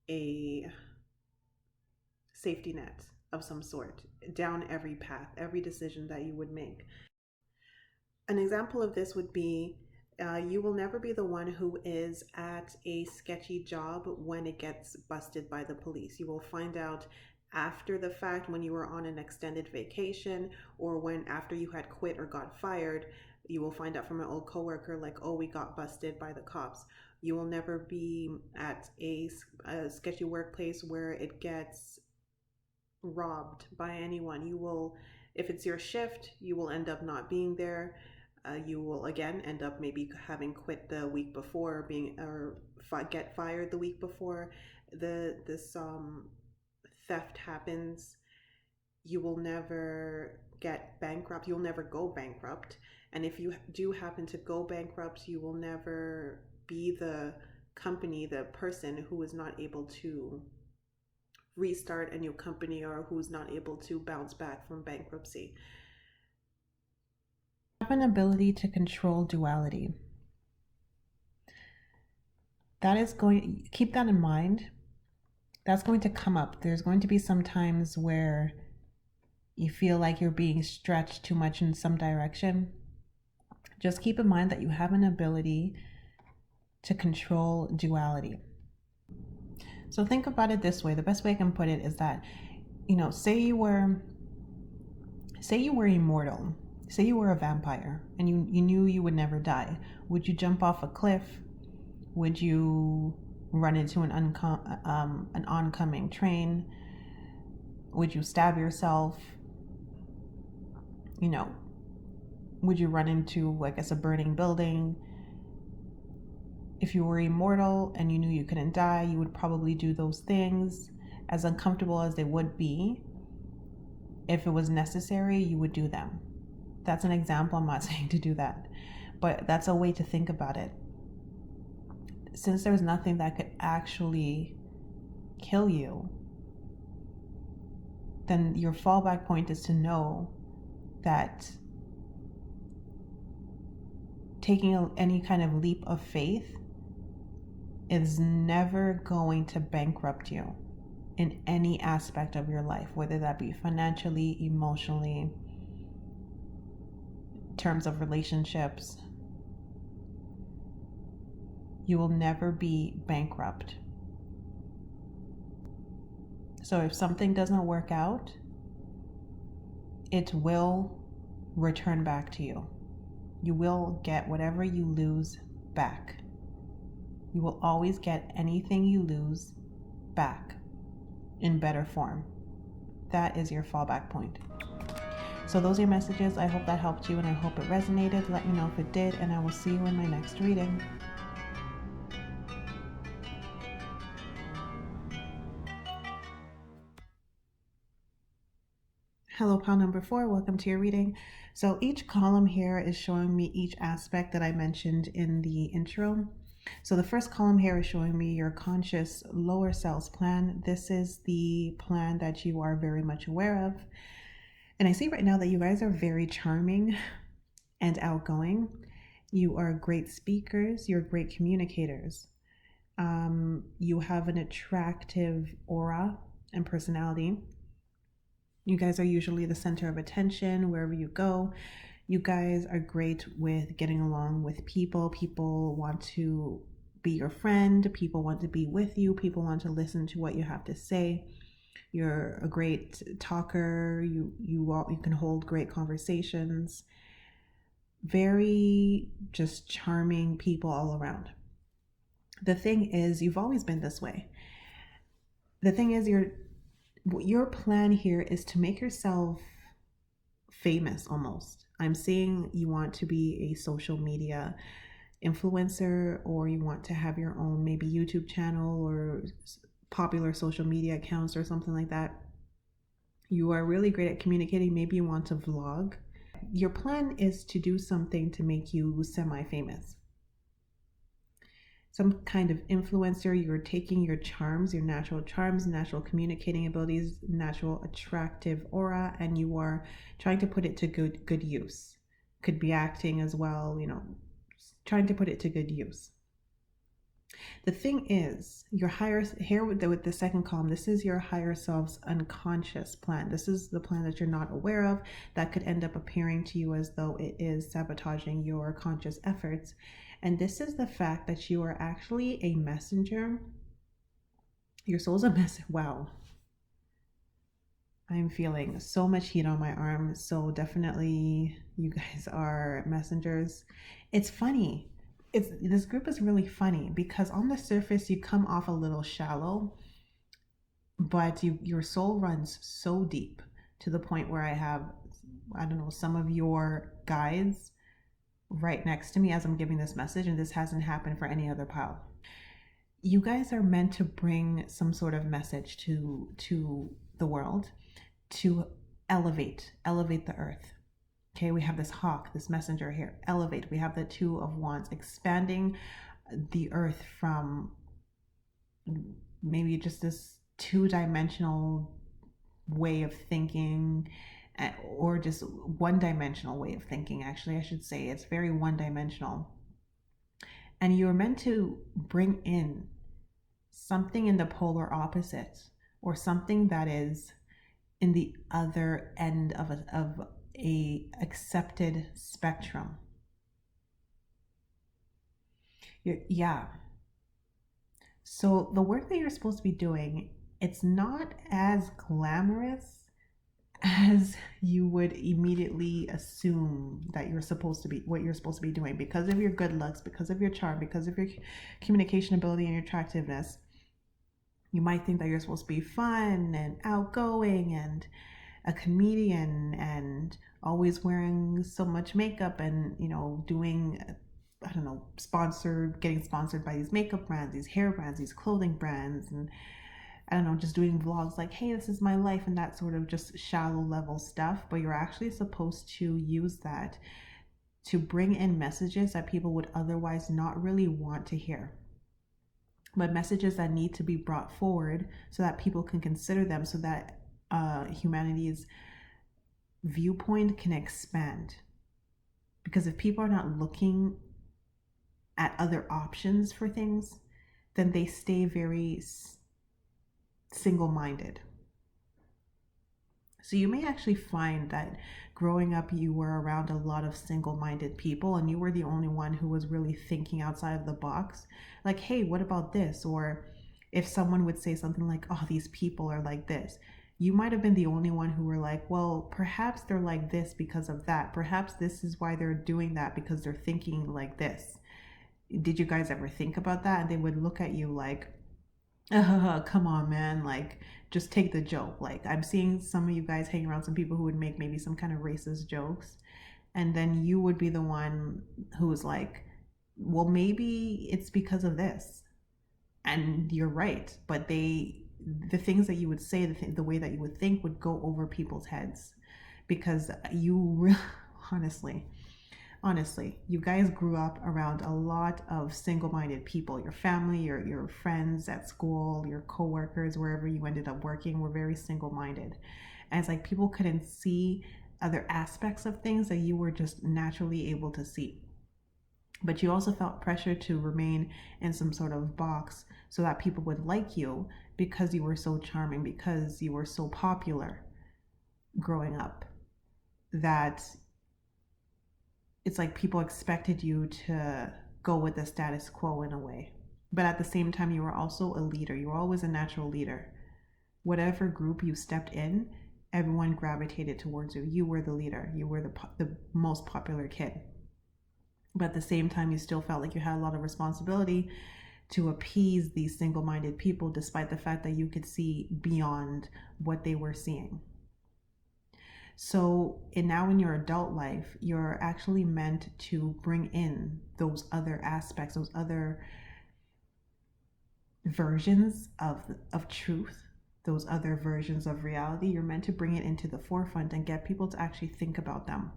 a safety net of some sort down every path, every decision that you would make. An example of this would be you will never be the one who is at a sketchy job when it gets busted by the police. You will find out after the fact, when you were on an extended vacation, or when after you had quit or got fired, you will find out from an old coworker like, oh, we got busted by the cops. You will never be at a sketchy workplace where it gets robbed by anyone. You will, if it's your shift, you will end up not being there. You will again end up maybe having quit the week before, get fired the week before this theft happens. You will never get bankrupt. You'll never go bankrupt. And if you do happen to go bankrupt, you will never be the company, the person who is not able to restart a new company, or who's not able to bounce back from bankruptcy. You have an ability to control duality. That is going, keep that in mind. That's going to come up. There's going to be some times where you feel like you're being stretched too much in some direction, just keep in mind that you have an ability to control duality. So think about it this way. The best way I can put it is that, say you were immortal. Say you were a vampire and you knew you would never die. Would you jump off a cliff? Would you run into an oncoming train? Would you stab yourself? Would you run into, I guess, a burning building? If you were immortal and you knew you couldn't die, you would probably do those things, as uncomfortable as they would be. If it was necessary, you would do them. That's an example. I'm not saying to do that, but that's a way to think about it. Since there's nothing that could actually kill you, then your fallback point is to know that taking any kind of leap of faith is never going to bankrupt you in any aspect of your life, whether that be financially, emotionally, in terms of relationships. You will never be bankrupt. So if something doesn't work out, it will return back to you. You will get whatever you lose back. You will always get anything you lose back in better form. That is your fallback point. So those are your messages. I hope that helped you and I hope it resonated. Let me know if it did, and I will see you in my next reading. Hello, pile number 4. Welcome to your reading. So each column here is showing me each aspect that I mentioned in the intro. So the first column here is showing me your conscious lower selves plan. This is the plan that you are very much aware of. And I see right now that you guys are very charming and outgoing. You are great speakers. You're great communicators. You have an attractive aura and personality. You guys are usually the center of attention wherever you go. You guys are great with getting along with people. People want to be your friend. People want to be with you. People want to listen to what you have to say. You're a great talker. You can hold great conversations. Very just charming people all around. The thing is, you've always been this way. The thing is, your plan here is to make yourself famous almost. I'm seeing you want to be a social media influencer, or you want to have your own maybe YouTube channel or popular social media accounts or something like that. You are really great at communicating. Maybe you want to vlog. Your plan is to do something to make you semi-famous. Some kind of influencer. You're taking your charms, your natural charms, natural communicating abilities, natural attractive aura, and you are trying to put it to good use. Could be acting as well, trying to put it to good use. The thing is, your higher, here with the second column, this is your higher self's unconscious plan. This is the plan that you're not aware of, that could end up appearing to you as though it is sabotaging your conscious efforts. And this is the fact that you are actually a messenger. Your soul's a messenger. Wow. I'm feeling so much heat on my arm. So definitely you guys are messengers. It's funny. This group is really funny because on the surface you come off a little shallow, but your soul runs so deep to the point where I have, some of your guides right next to me as I'm giving this message, and this hasn't happened for any other pile. You guys are meant to bring some sort of message to the world, to elevate the earth. Okay, we have this hawk, this messenger here. Elevate. We have the Two of Wands, expanding the earth from maybe just this two-dimensional way of thinking, or just one-dimensional way of thinking. Actually, I should say it's very one-dimensional. And you're meant to bring in something in the polar opposite, or something that is in the other end of a accepted spectrum. Yeah. So the work that you're supposed to be doing, it's not as glamorous as you would immediately assume that you're supposed to be what you're supposed to be doing because of your good looks, because of your charm, because of your communication ability and your attractiveness. You might think that you're supposed to be fun and outgoing and a comedian and always wearing so much makeup and, doing, I don't know, getting sponsored by these makeup brands, these hair brands, these clothing brands, and I don't know, just doing vlogs like, hey, this is my life, and that sort of just shallow level stuff. But you're actually supposed to use that to bring in messages that people would otherwise not really want to hear, but messages that need to be brought forward so that people can consider them, so that humanity's viewpoint can expand. Because if people are not looking at other options for things, then they stay very single-minded. So you may actually find that growing up you were around a lot of single-minded people and you were the only one who was really thinking outside of the box. Like, hey, what about this? Or if someone would say something like, oh, these people are like this, you might have been the only one who were like, well, perhaps they're like this because of that. Perhaps this is why they're doing that, because they're thinking like this. Did you guys ever think about that? And they would look at you like, come on, man, like, just take the joke. Like, I'm seeing some of you guys hang around some people who would make maybe some kind of racist jokes, and then you would be the one who was like, well, maybe it's because of this. And you're right, but the things that you would say, the way that you would think would go over people's heads, because you really, honestly, you guys grew up around a lot of single-minded people. Your family, your friends at school, your coworkers, wherever you ended up working, were very single-minded. And it's like people couldn't see other aspects of things that you were just naturally able to see. But you also felt pressure to remain in some sort of box so that people would like you because you were so charming, because you were so popular growing up, that it's like people expected you to go with the status quo in a way. But at the same time, you were also a leader. You were always a natural leader. Whatever group you stepped in, everyone gravitated towards you. You were the leader. You were the most popular kid. But at the same time, you still felt like you had a lot of responsibility to appease these single-minded people, despite the fact that you could see beyond what they were seeing. So now in your adult life, you're actually meant to bring in those other aspects, those other versions of truth, those other versions of reality. You're meant to bring it into the forefront and get people to actually think about them.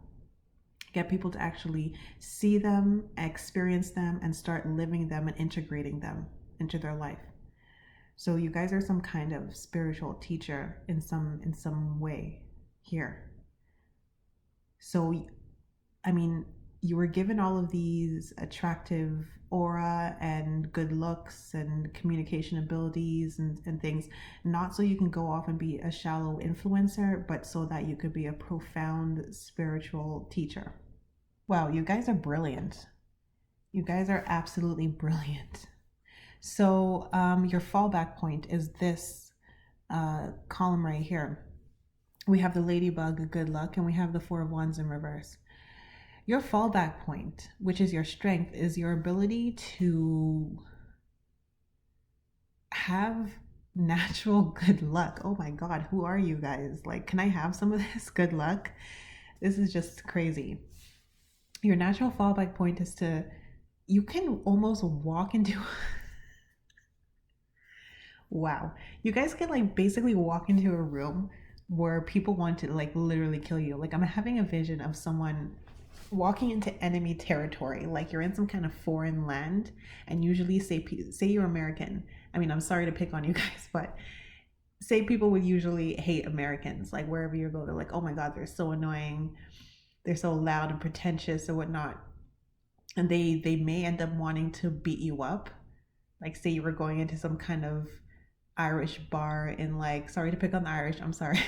Get people to actually see them, experience them, and start living them and integrating them into their life. So you guys are some kind of spiritual teacher in some way here. So, I mean, you were given all of these attractive aura and good looks and communication abilities and things, not so you can go off and be a shallow influencer, but so that you could be a profound spiritual teacher. Wow, you guys are brilliant. You guys are absolutely brilliant. So your fallback point is this column right here. We have the ladybug, good luck, and we have the Four of Wands in reverse. Your fallback point, which is your strength, is your ability to have natural good luck. Oh my God, who are you guys? Like, can I have some of this good luck? This is just crazy. Your natural fallback point is you can almost walk into wow, you guys can like basically walk into a room where people want to like literally kill you. Like, I'm having a vision of someone walking into enemy territory, like you're in some kind of foreign land, and usually say you're American. I mean, I'm sorry to pick on you guys, but say people would usually hate Americans. Like, wherever you go, they're like, oh my God, they're so annoying, they're so loud and pretentious or whatnot, and they may end up wanting to beat you up. Like, say you were going into some kind of Irish bar in, like, sorry to pick on the Irish, I'm sorry.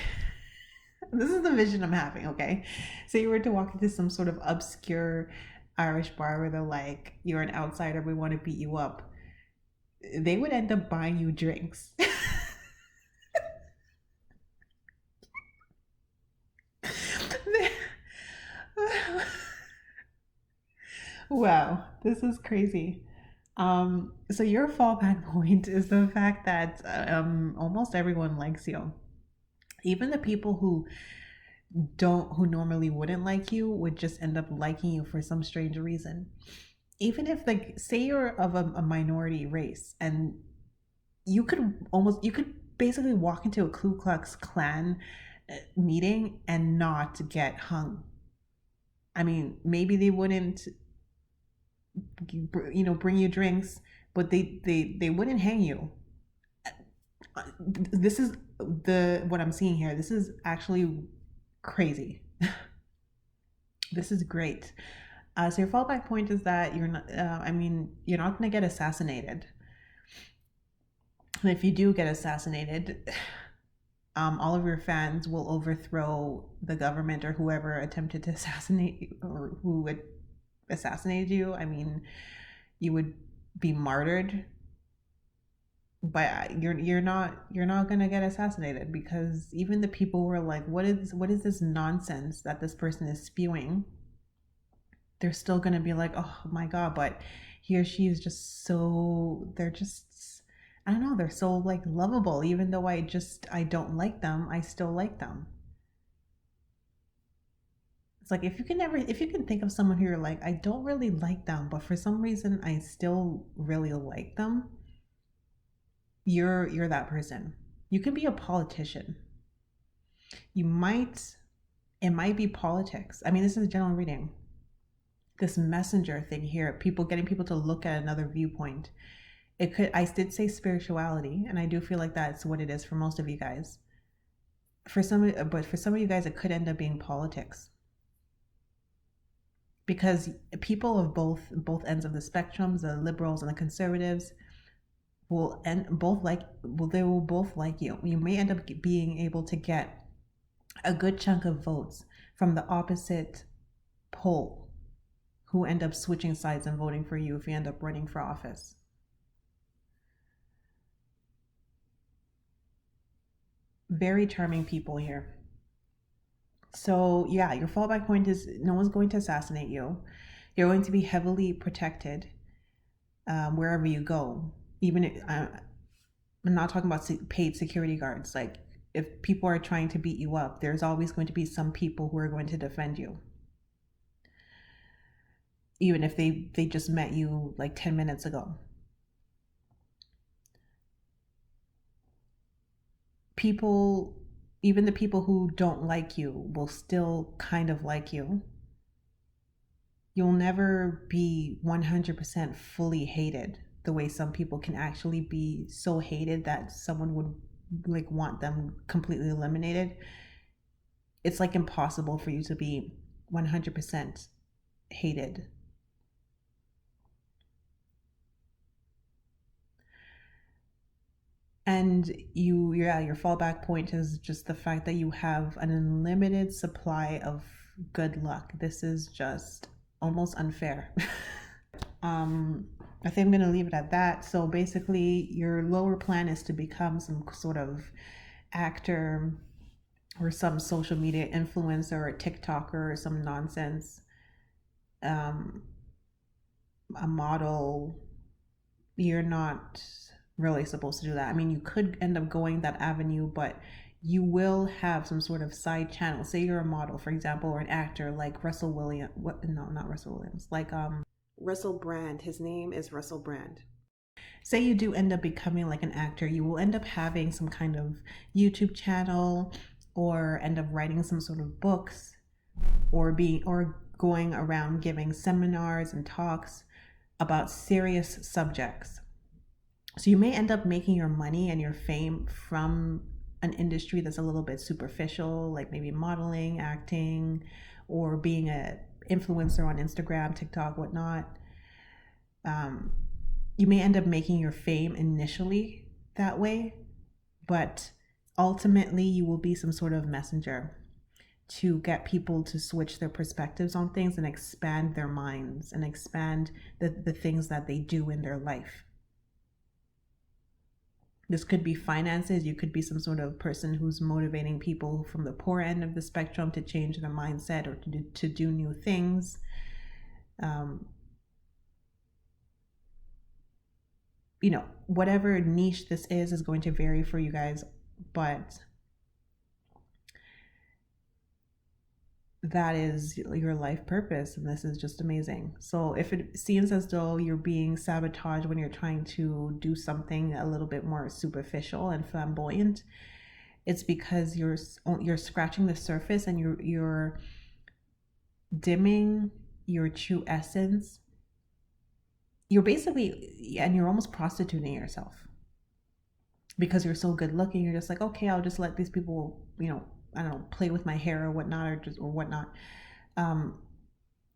This is the vision I'm having, okay? So you were to walk into some sort of obscure Irish bar where they're like, you're an outsider, we want to beat you up. They would end up buying you drinks. Wow, this is crazy. So your fallback point is the fact that almost everyone likes you. Even the people who normally wouldn't like you would just end up liking you for some strange reason. Even if, like, say you're of a minority race, and you could basically walk into a Ku Klux Klan meeting and not get hung. I mean, maybe they wouldn't, bring you drinks, but they wouldn't hang you. This is the what I'm seeing here. This is actually crazy. This is great. So your fallback point is that you're not. I mean, you're not going to get assassinated. And if you do get assassinated, all of your fans will overthrow the government or whoever attempted to assassinate you or who would assassinate you. I mean, you would be martyred, but you're not gonna get assassinated, because even the people who are like, what is this nonsense that this person is spewing? They're still gonna be like, oh my god, but he or she is just so they're just I don't know, they're so like lovable. Even though I don't like them, I still like them. It's like if you can think of someone who you're like, I don't really like them, but for some reason I still really like them, you're that person. You can be a politician. You might It might be politics. I mean, this is a general reading. This messenger thing here, people getting people to look at another viewpoint. I did say spirituality, and I do feel like that's what it is for most of you guys. But for some of you guys, it could end up being politics, because people of both ends of the spectrum, the liberals and the conservatives, they will both like you. You may end up being able to get a good chunk of votes from the opposite pole, who end up switching sides and voting for you if you end up running for office. Very charming people here. So yeah, your fallback point is no one's going to assassinate you. You're going to be heavily protected wherever you go. I'm not talking about paid security guards. Like, if people are trying to beat you up, there's always going to be some people who are going to defend you, even if they just met you like 10 minutes ago. People, even the people who don't like you, will still kind of like you. You'll never be 100% fully hated, the way some people can actually be so hated that someone would like want them completely eliminated. It's like impossible for you to be 100% hated. And your fallback point is just the fact that you have an unlimited supply of good luck. This is just almost unfair. I think I'm going to leave it at that. So basically, your lower plan is to become some sort of actor or some social media influencer or TikToker or some nonsense, a model. You're not really supposed to do that. I mean, you could end up going that avenue, but you will have some sort of side channel. Say you're a model, for example, or an actor like Russell Williams. No, not Russell Williams. Like Russell Brand. His name is Russell Brand. Say you do end up becoming like an actor, you will end up having some kind of YouTube channel, or end up writing some sort of books, or going around giving seminars and talks about serious subjects. So you may end up making your money and your fame from an industry that's a little bit superficial, like maybe modeling, acting, or being an influencer on Instagram, TikTok, whatnot. You may end up making your fame initially that way, but ultimately you will be some sort of messenger. to get people to switch their perspectives on things and expand their minds and expand the things that they do in their life. This could be finances. You could be some sort of person who's motivating people from the poor end of the spectrum to change their mindset or to do new things. Whatever niche this is going to vary for you guys, but that is your life purpose, and this is just amazing. So if it seems as though you're being sabotaged when you're trying to do something a little bit more superficial and flamboyant, it's because you're scratching the surface and you're dimming your true essence. You're basically, and you're almost prostituting yourself because you're so good looking. You're just like, okay, I'll just let these people, I don't know, play with my hair or whatnot, or whatnot.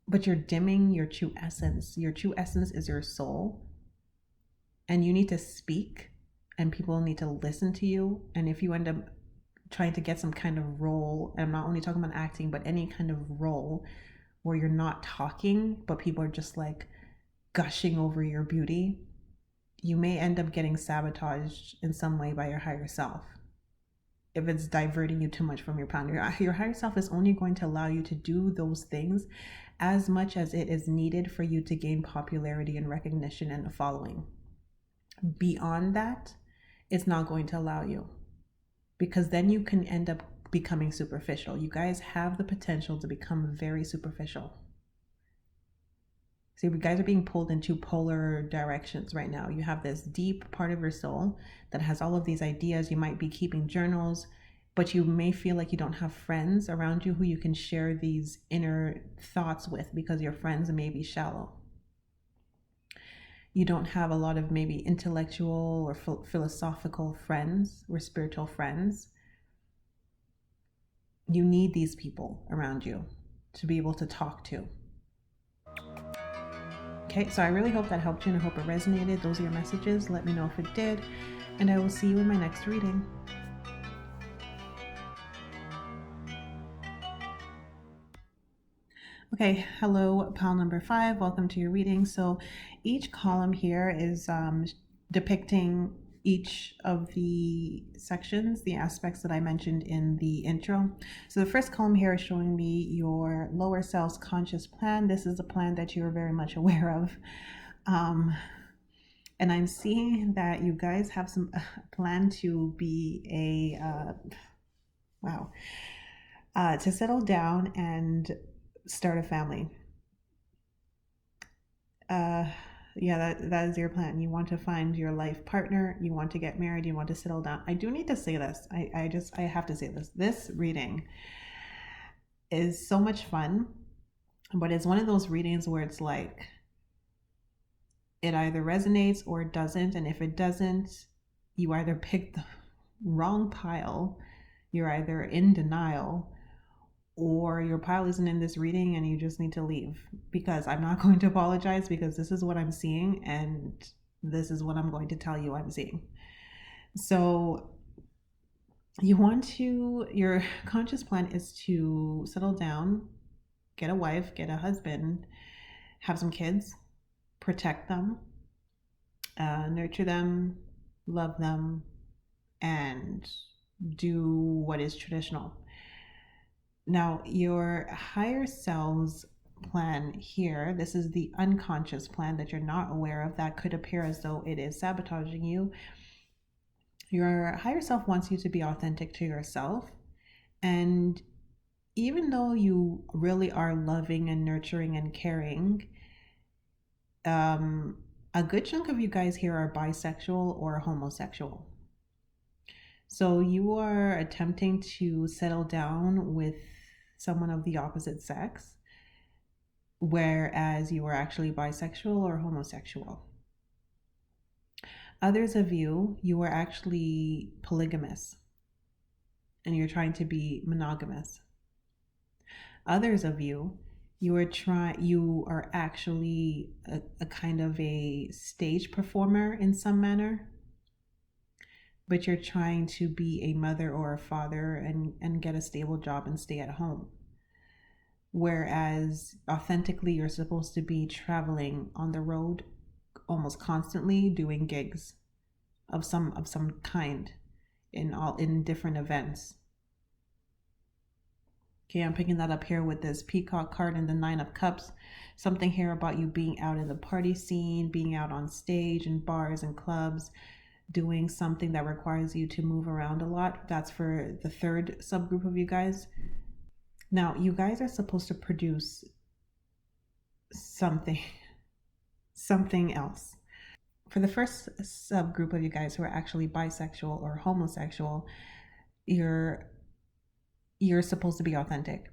But you're dimming your true essence. Your true essence is your soul. And you need to speak, and people need to listen to you. And if you end up trying to get some kind of role, and I'm not only talking about acting, but any kind of role where you're not talking, but people are just like gushing over your beauty, you may end up getting sabotaged in some way by your higher self. If it's diverting you too much from your plan, your higher self is only going to allow you to do those things as much as it is needed for you to gain popularity and recognition and a following. Beyond that, it's not going to allow you, because then you can end up becoming superficial. You guys have the potential to become very superficial. See, you guys are being pulled in two polar directions right now. You have this deep part of your soul that has all of these ideas. You might be keeping journals, but you may feel like you don't have friends around you who you can share these inner thoughts with, because your friends may be shallow. You don't have a lot of maybe intellectual or philosophical friends or spiritual friends. You need these people around you to be able to talk to. Okay, so I really hope that helped you, and I hope it resonated. Those are your messages. Let me know if it did, and I will see you in my next reading. Okay, hello, pile number 5. Welcome to your reading. So each column here is depicting each of the sections, the aspects that I mentioned in the intro. So the first column here is showing me your lower self's conscious plan. This is a plan that you're very much aware of. And I'm seeing that you guys have some plan to be to settle down and start a family. That is your plan. You want to find your life partner, you want to get married, you want to settle down. I do need to say this. I have to say this. This reading is so much fun, but it's one of those readings where it's like it either resonates or it doesn't. And if it doesn't, you either pick the wrong pile, you're either in denial, or your pile isn't in this reading and you just need to leave, because I'm not going to apologize, because this is what I'm seeing and this is what I'm going to tell you I'm seeing. So your conscious plan is to settle down, get a wife, get a husband, have some kids, protect them, nurture them, love them, and do what is traditional. Now, your higher self's plan here, this is the unconscious plan that you're not aware of, that could appear as though it is sabotaging you. Your higher self wants you to be authentic to yourself. And even though you really are loving and nurturing and caring, a good chunk of you guys here are bisexual or homosexual. So you are attempting to settle down with someone of the opposite sex, whereas you are actually bisexual or homosexual. Others of you are actually polygamous and you're trying to be monogamous. Others of you are actually a kind of a stage performer in some manner. but you're trying to be a mother or a father and get a stable job and stay at home. Whereas authentically, you're supposed to be traveling on the road almost constantly, doing gigs of some kind in different events. Okay, I'm picking that up here with this peacock card and the 9 of Cups. Something here about you being out in the party scene, being out on stage in bars and clubs, doing something that requires you to move around a lot. That's for the third subgroup of you guys. Now, you guys are supposed to produce something, something else. For the first subgroup of you guys who are actually bisexual or homosexual, you're supposed to be authentic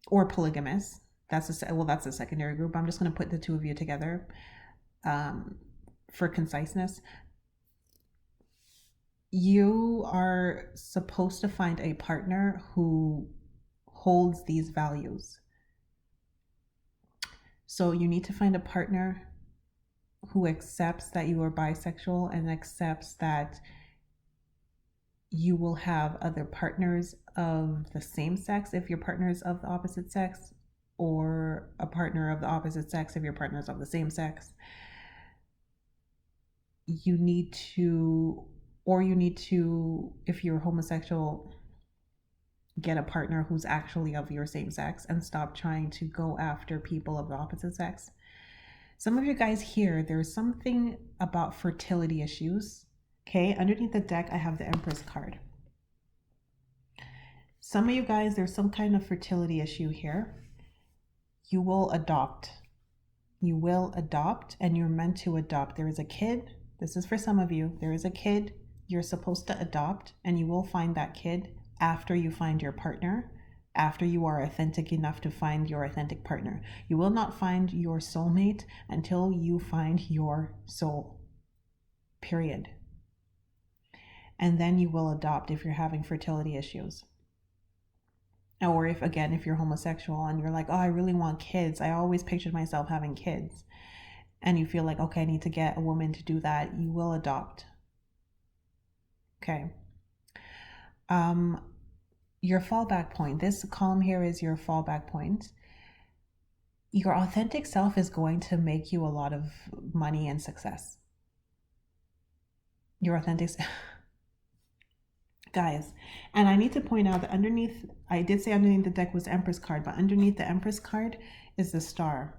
or polygamous. That's a secondary group. I'm just going to put the two of you together for conciseness. You are supposed to find a partner who holds these values. So you need to find a partner who accepts that you are bisexual and accepts that you will have other partners of the same sex if your partner is of the opposite sex, or a partner of the opposite sex if your partner is of the same sex. You need to, if you're homosexual, get a partner who's actually of your same sex and stop trying to go after people of the opposite sex. Some of you guys here, there's something about fertility issues. Okay, underneath the deck, I have the Empress card. Some of you guys, there's some kind of fertility issue here. You will adopt. You will adopt, and you're meant to adopt. There is a kid. This is for some of you. There is a kid you're supposed to adopt, and you will find that kid after you find your partner, after you are authentic enough to find your authentic partner. You will not find your soulmate until you find your soul. Period. And then you will adopt if you're having fertility issues. Or if you're homosexual and you're like, oh, I really want kids. I always pictured myself having kids. And you feel like, okay, I need to get a woman to do that. You will adopt. Okay. Your fallback point. This column here is your fallback point. Your authentic self is going to make you a lot of money and success. Your authentic guys, and I need to point out that underneath, I did say underneath the deck was the Empress card, but underneath the Empress card is the Star.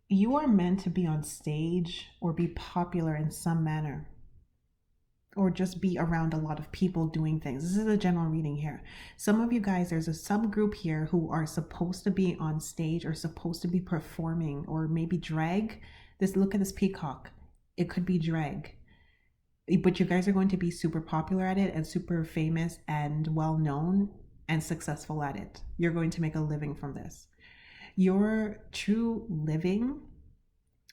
You are meant to be on stage or be popular in some manner, or just be around a lot of people doing things. This is a general reading here. Some of you guys, there's a subgroup here who are supposed to be on stage or supposed to be performing, or maybe drag. Look at this peacock. It could be drag. But you guys are going to be super popular at it and super famous and well known and successful at it. You're going to make a living from this. Your true living,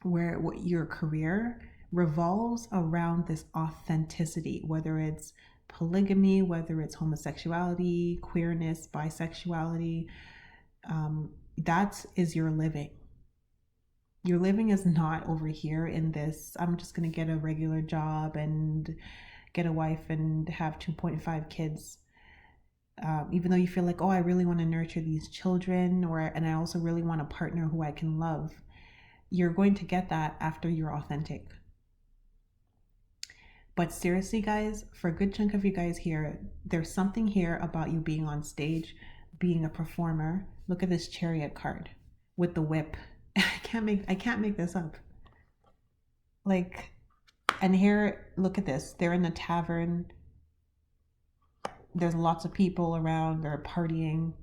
your career revolves around this authenticity, whether it's polygamy, whether it's homosexuality, queerness, bisexuality. That is your living. Your living is not over here in this, I'm just going to get a regular job and get a wife and have 2.5 kids. Even though you feel like, oh, I really want to nurture these children, and I also really want a partner who I can love. You're going to get that after you're authentic. But seriously, guys, for a good chunk of you guys here, there's something here about you being on stage, being a performer. Look at this Chariot card with the whip. I can't make this up. Like, and here, look at this. They're in a tavern. There's lots of people around. They're partying.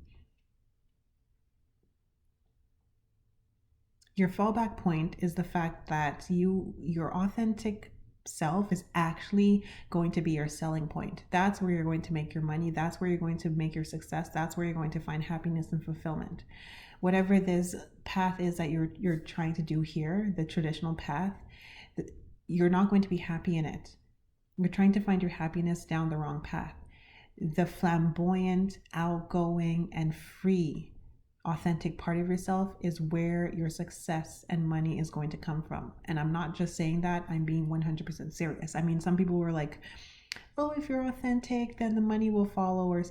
Your fallback point is the fact that your authentic self is actually going to be your selling point. That's where you're going to make your money. That's where you're going to make your success. That's where you're going to find happiness and fulfillment. Whatever this path is that you're trying to do here, the traditional path, you're not going to be happy in it. You're trying to find your happiness down the wrong path. The flamboyant, outgoing, and free authentic part of yourself is where your success and money is going to come from. And I'm not just saying that, I'm being 100% serious. I mean, some people were like, oh, if you're authentic, then the money will follow, or,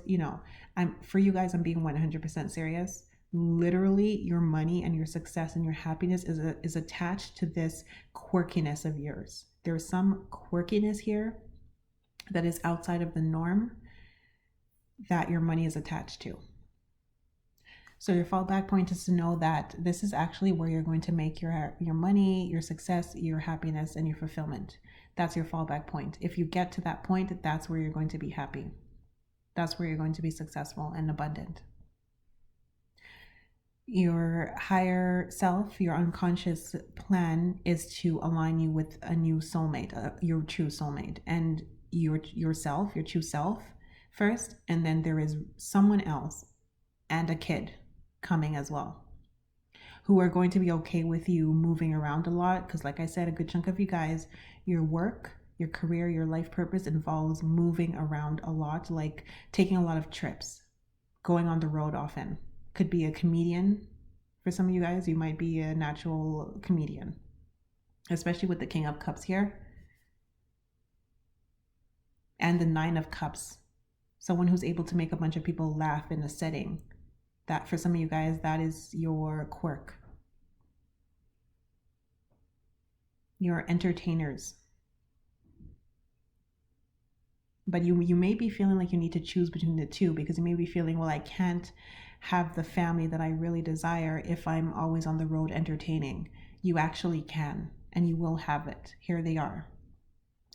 I'm for you guys, I'm being 100% serious. Literally, your money and your success and your happiness is attached to this quirkiness of yours. There's some quirkiness here that is outside of the norm that your money is attached to. So your fallback point is to know that this is actually where you're going to make your money, your success, your happiness, and your fulfillment. That's your fallback point. If you get to that point, that's where you're going to be happy. That's where you're going to be successful and abundant. Your higher self, your unconscious plan is to align you with a new soulmate, your true soulmate, and yourself, your true self first, and then there is someone else and a kid coming as well, who are going to be okay with you moving around a lot. Because like I said, a good chunk of you guys, your work, your career, your life purpose involves moving around a lot, like taking a lot of trips, going on the road often. Could be a comedian. For some of you guys, you might be a natural comedian, especially with the King of Cups here and the Nine of Cups. Someone who's able to make a bunch of people laugh in a setting. That for some of you guys, that is your quirk. You're entertainers. But you may be feeling like you need to choose between the two, because you may be feeling, well, I can't have the family that I really desire if I'm always on the road entertaining. You actually can, and you will have it. Here they are.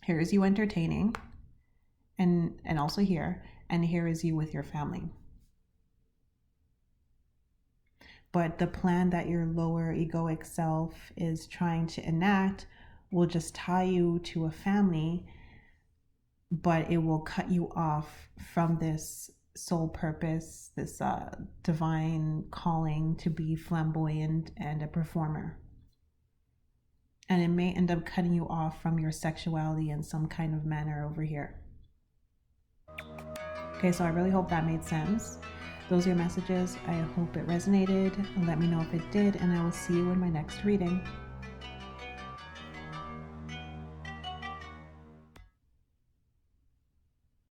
Here is you entertaining, and also here, and here is you with your family. But the plan that your lower egoic self is trying to enact will just tie you to a family, but it will cut you off from this soul purpose, this divine calling to be flamboyant and a performer. And it may end up cutting you off from your sexuality in some kind of manner over here. Okay, so I really hope that made sense. Those are your messages. I hope it resonated. Let me know if it did, and I will see you in my next reading.